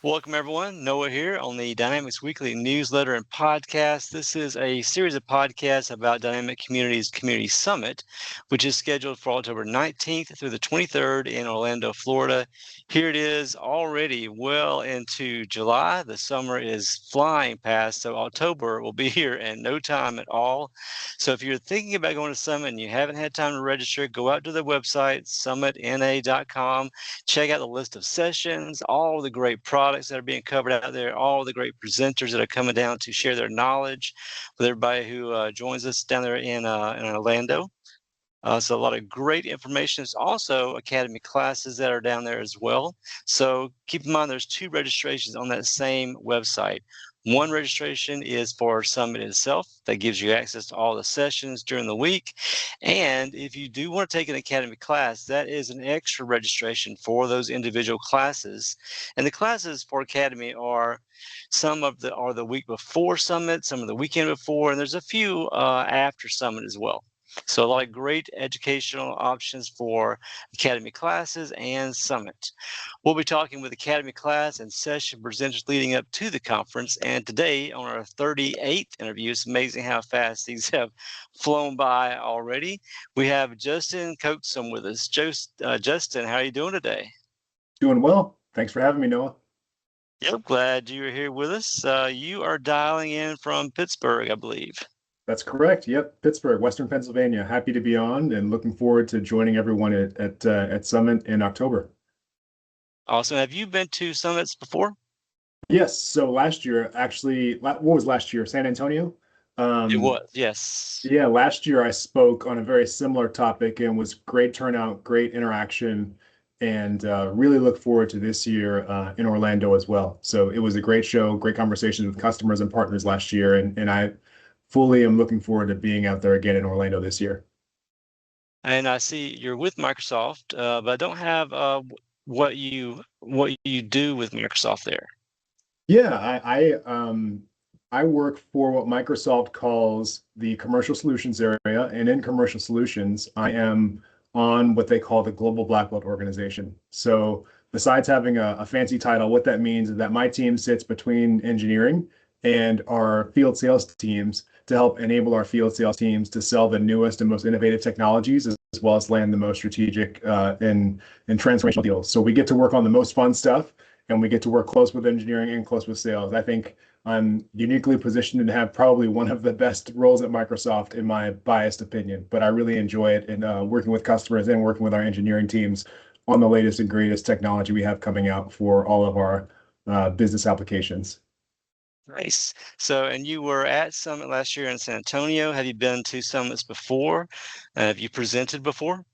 Welcome, everyone. Noah here on the Dynamics Weekly newsletter and podcast. This is a series of podcasts about Dynamic Communities Community Summit, which is scheduled for October 19th through the 23rd in Orlando, Florida. Here it is already well into July. The summer is flying past, so October will be here in no time at all. So if you're thinking about going to Summit and you haven't had time to register, go out to the website, SummitNA.com. Check out the list of sessions, all the great products that are being covered out there, all the great presenters that are coming down to share their knowledge with everybody who joins us down there in Orlando. So a lot of great information. There's also Academy classes that are down there as well. So keep in mind there's two registrations on that same website. One registration is for Summit itself. That gives you access to all the sessions during the week. And if you do want to take an Academy class, that is an extra registration for those individual classes. And the classes for Academy are some of the week before Summit, some of the weekend before, and there's a few after Summit as well. So a lot of great educational options for Academy classes and Summit. We'll be talking with Academy class and session presenters leading up to the conference. And today on our 38th interview, it's amazing how fast these have flown by already. We have Justin Coaxum with us. Justin, how are you doing today? Doing well. Thanks for having me, Noah. Yep, glad you're here with us. You are dialing in from Pittsburgh, I believe. That's correct. Yep, Pittsburgh, Western Pennsylvania. Happy to be on and looking forward to joining everyone at Summit in October. Awesome. Have you been to summits before? Yes. So last year, actually, what was last year? San Antonio? It was, yes. Yeah, last year I spoke on a very similar topic and was great turnout, great interaction, and really look forward to this year in Orlando as well. So it was a great show, great conversations with customers and partners last year, and I fully am looking forward to being out there again in Orlando this year. And I see you're with Microsoft, but I don't have what you do with Microsoft there. Yeah, I work for what Microsoft calls the commercial solutions area, and in commercial solutions, I am on what they call the Global Black Belt organization. So besides having a fancy title, what that means is that my team sits between engineering and our field sales teams to help enable our field sales teams to sell the newest and most innovative technologies, as well as land the most strategic and transformational deals. So we get to work on the most fun stuff, and we get to work close with engineering and close with sales. I think I'm uniquely positioned to have probably one of the best roles at Microsoft, in my biased opinion, but I really enjoy it in working with customers and working with our engineering teams on the latest and greatest technology we have coming out for all of our business applications. Nice. So, and you were at Summit last year in San Antonio. Have you been to summits before? Have you presented before?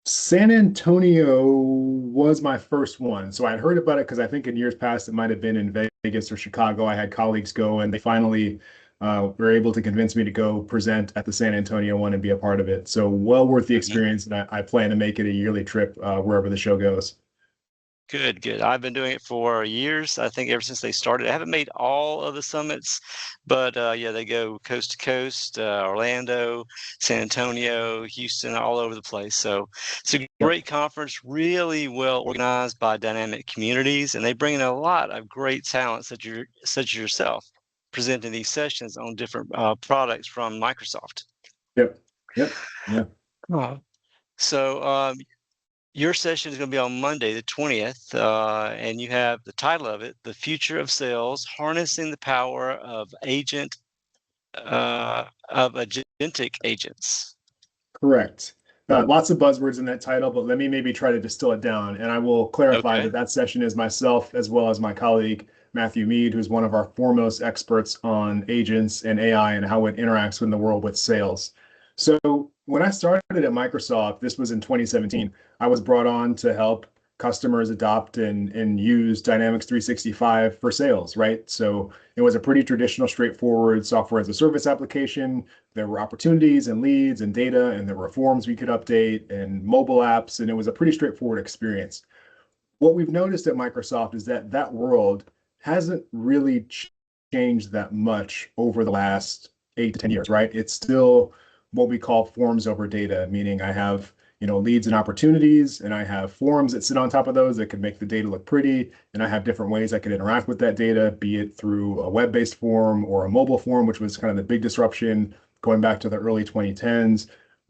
San Antonio was my first one. So I'd heard about it because I think in years past it might have been in Vegas or Chicago. I had colleagues go and they finally were able to convince me to go present at the San Antonio one and be a part of it. So well worth the experience. And I plan to make it a yearly trip wherever the show goes. Good, good. I've been doing it for years. I think ever since they started. I haven't made all of the summits, but yeah, they go coast to coast, Orlando, San Antonio, Houston, all over the place. So it's a great conference, really well organized by Dynamic Communities, and they bring in a lot of great talent such as yourself, presenting these sessions on different products from Microsoft. Yep. Yep. Yeah. So your session is going to be on Monday, the 20th, and you have the title of it, The Future of Sales, Harnessing the Power of Agentic Agents. Correct. Lots of buzzwords in that title, but let me maybe try to distill it down. And I will clarify that session is myself as well as my colleague, Matthew Mead, who's one of our foremost experts on agents and AI and how it interacts in the world with sales. So when I started at Microsoft, this was in 2017, I was brought on to help customers adopt and use Dynamics 365 for sales, right? So it was a pretty traditional, straightforward software as a service application. There were opportunities and leads and data, and there were forms we could update and mobile apps, and it was a pretty straightforward experience. What we've noticed at Microsoft is that that world hasn't really changed that much over the last 8 to 10 years, right? It's still what we call forms over data, meaning I have leads and opportunities, and I have forms that sit on top of those that can make the data look pretty, and I have different ways I can interact with that data, be it through a web-based form or a mobile form, which was kind of the big disruption going back to the early 2010s.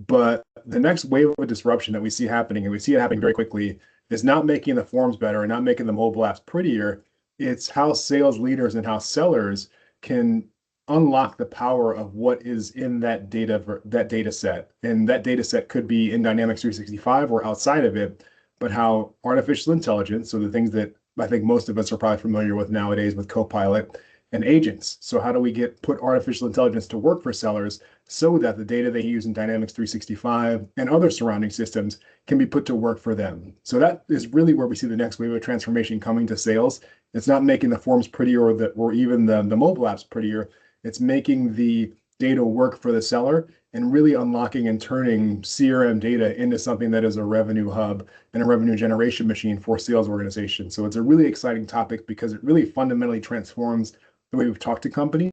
But the next wave of disruption that we see happening, and we see it happening very quickly, is not making the forms better and not making the mobile apps prettier. It's how sales leaders and how sellers can unlock the power of what is in that data set. And that data set could be in Dynamics 365 or outside of it, but how artificial intelligence, so the things that I think most of us are probably familiar with nowadays with Copilot and agents. So how do we put artificial intelligence to work for sellers so that the data they use in Dynamics 365 and other surrounding systems can be put to work for them? So that is really where we see the next wave of transformation coming to sales. It's not making the forms prettier or even the mobile apps prettier. It's making the data work for the seller and really unlocking and turning CRM data into something that is a revenue hub and a revenue generation machine for sales organizations. So it's a really exciting topic because it really fundamentally transforms the way we've talked to companies.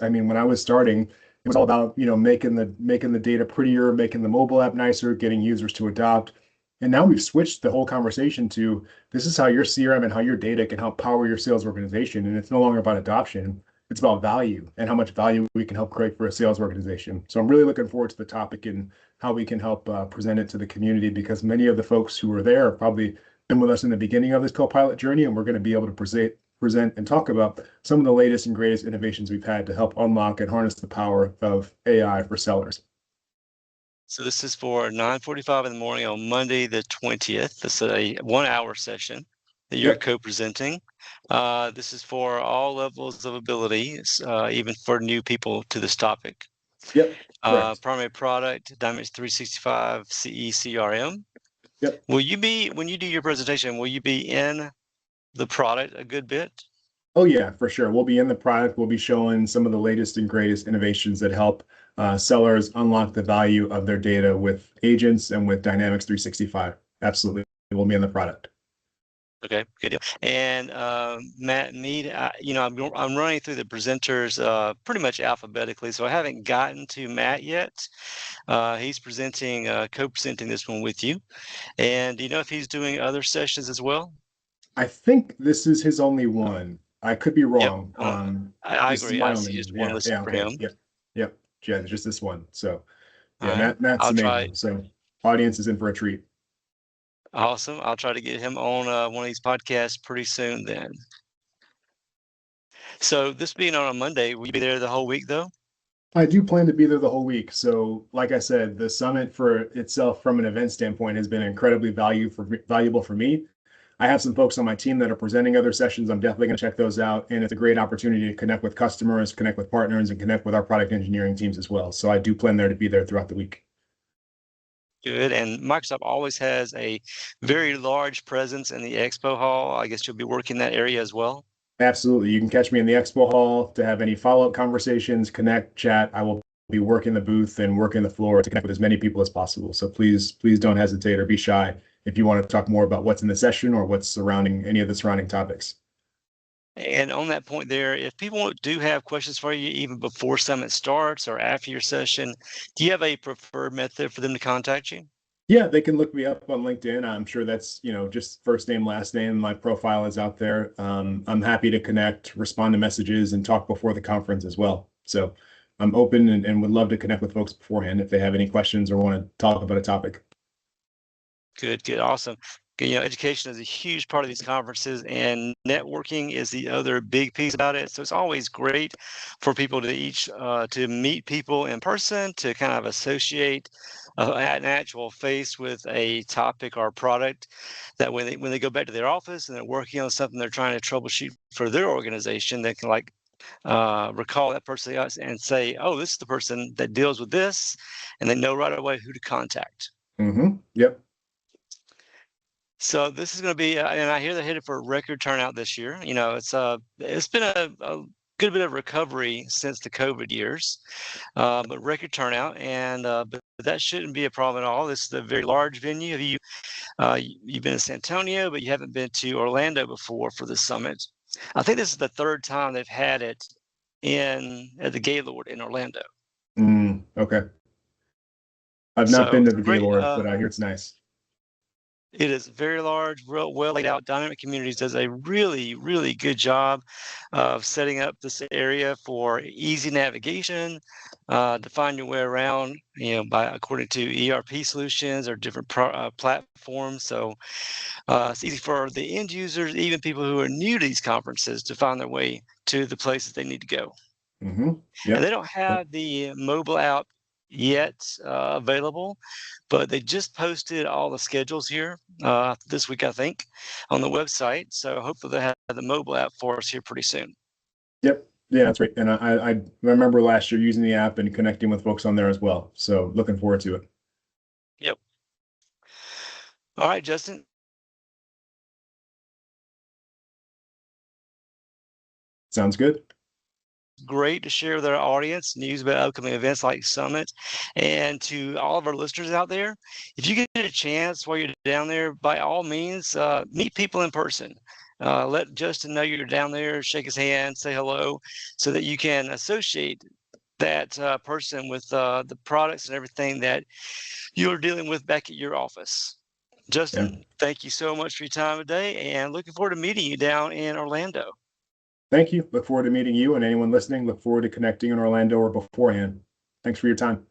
I mean, when I was starting, it was all about, making the data prettier, making the mobile app nicer, getting users to adopt. And now we've switched the whole conversation to this is how your CRM and how your data can help power your sales organization. And it's no longer about adoption. It's about value and how much value we can help create for a sales organization. So I'm really looking forward to the topic and how we can help present it to the community, because many of the folks who were there have probably been with us in the beginning of this Copilot journey, and we're going to be able to present and talk about some of the latest and greatest innovations we've had to help unlock and harness the power of AI for sellers. So this is for 9:45 in the morning on Monday, the 20th. This is a 1-hour session that you're Yep. co-presenting. This is for all levels of abilities, even for new people to this topic. Yep. Correct. Primary product, Dynamics 365 CE CRM. Yep. When you do your presentation, will you be in the product a good bit? Oh yeah, for sure. We'll be in the product. We'll be showing some of the latest and greatest innovations that help sellers unlock the value of their data with agents and with Dynamics 365. Absolutely. We'll be in the product. Okay, good deal. And Matt Mead, I'm running through the presenters pretty much alphabetically, so I haven't gotten to Matt yet. He's co-presenting this one with you. And do you know if he's doing other sessions as well? I think this is his only one. I could be Yep. wrong. I This is agree. my I see only just one. one Yeah. listed Yeah. for Okay. him. Yep. Yep. Yeah. Just this one. So All yeah, right. Matt's I'll the main try. one. So audience is in for a treat. Awesome. I'll try to get him on one of these podcasts pretty soon then. So this being on a Monday, will you be there the whole week though? I do plan to be there the whole week. So, like I said, the summit for itself, from an event standpoint, has been incredibly valuable for me. I have some folks on my team that are presenting other sessions. I'm definitely going to check those out, and it's a great opportunity to connect with customers, connect with partners, and connect with our product engineering teams as well. So, I do plan there to be there throughout the week. Good. And Microsoft always has a very large presence in the expo hall. I guess you'll be working that area as well. Absolutely. You can catch me in the expo hall to have any follow-up conversations, connect, chat. I will be working the booth and working the floor to connect with as many people as possible. So please don't hesitate or be shy if you want to talk more about what's in the session or what's surrounding any of the surrounding topics. And on that point there, if people do have questions for you, even before Summit starts or after your session, do you have a preferred method for them to contact you? Yeah, they can look me up on LinkedIn. I'm sure that's, just first name, last name. My profile is out there. I'm happy to connect, respond to messages, and talk before the conference as well. So I'm open and would love to connect with folks beforehand if they have any questions or want to talk about a topic. Good, good, awesome. Education is a huge part of these conferences, and networking is the other big piece about it. So it's always great for people to meet people in person, to kind of associate an actual face with a topic or product. That when they go back to their office and they're working on something they're trying to troubleshoot for their organization, they can recall that person and say, "Oh, this is the person that deals with this," and they know right away who to contact. Yep. So this is going to be, and I hear they're headed for a record turnout this year. It's been a good bit of recovery since the COVID years, but record turnout, and but that shouldn't be a problem at all. This is a very large venue. You've been in San Antonio, but you haven't been to Orlando before for the summit. I think this is the third time they've had it at the Gaylord in Orlando. Okay. I've not So been to the great. Gaylord, but I hear it's nice. It is very large, real well laid out. Dynamic Communities does a really, really good job of setting up this area for easy navigation, to find your way around, by according to ERP solutions or different platforms. So it's easy for the end users, even people who are new to these conferences, to find their way to the places they need to go. Mm-hmm. And Yep. they don't have the mobile app yet available, but they just posted all the schedules here this week, I think, on the website. So hopefully they'll have the mobile app for us here pretty soon. Yep. Yeah, that's right. And I remember last year using the app and connecting with folks on there as well. So looking forward to it. Yep. All right, Justin. Sounds good. Great to share with our audience news about upcoming events like Summit. And to all of our listeners out there, if you get a chance while you're down there, by all means, meet people in person. Let Justin know you're down there, shake his hand, say hello, so that you can associate that person with the products and everything that you're dealing with back at your office. Yeah. Justin, thank you so much for your time today, and looking forward to meeting you down in Orlando. Thank you. Look forward to meeting you, and anyone listening, look forward to connecting in Orlando or beforehand. Thanks for your time.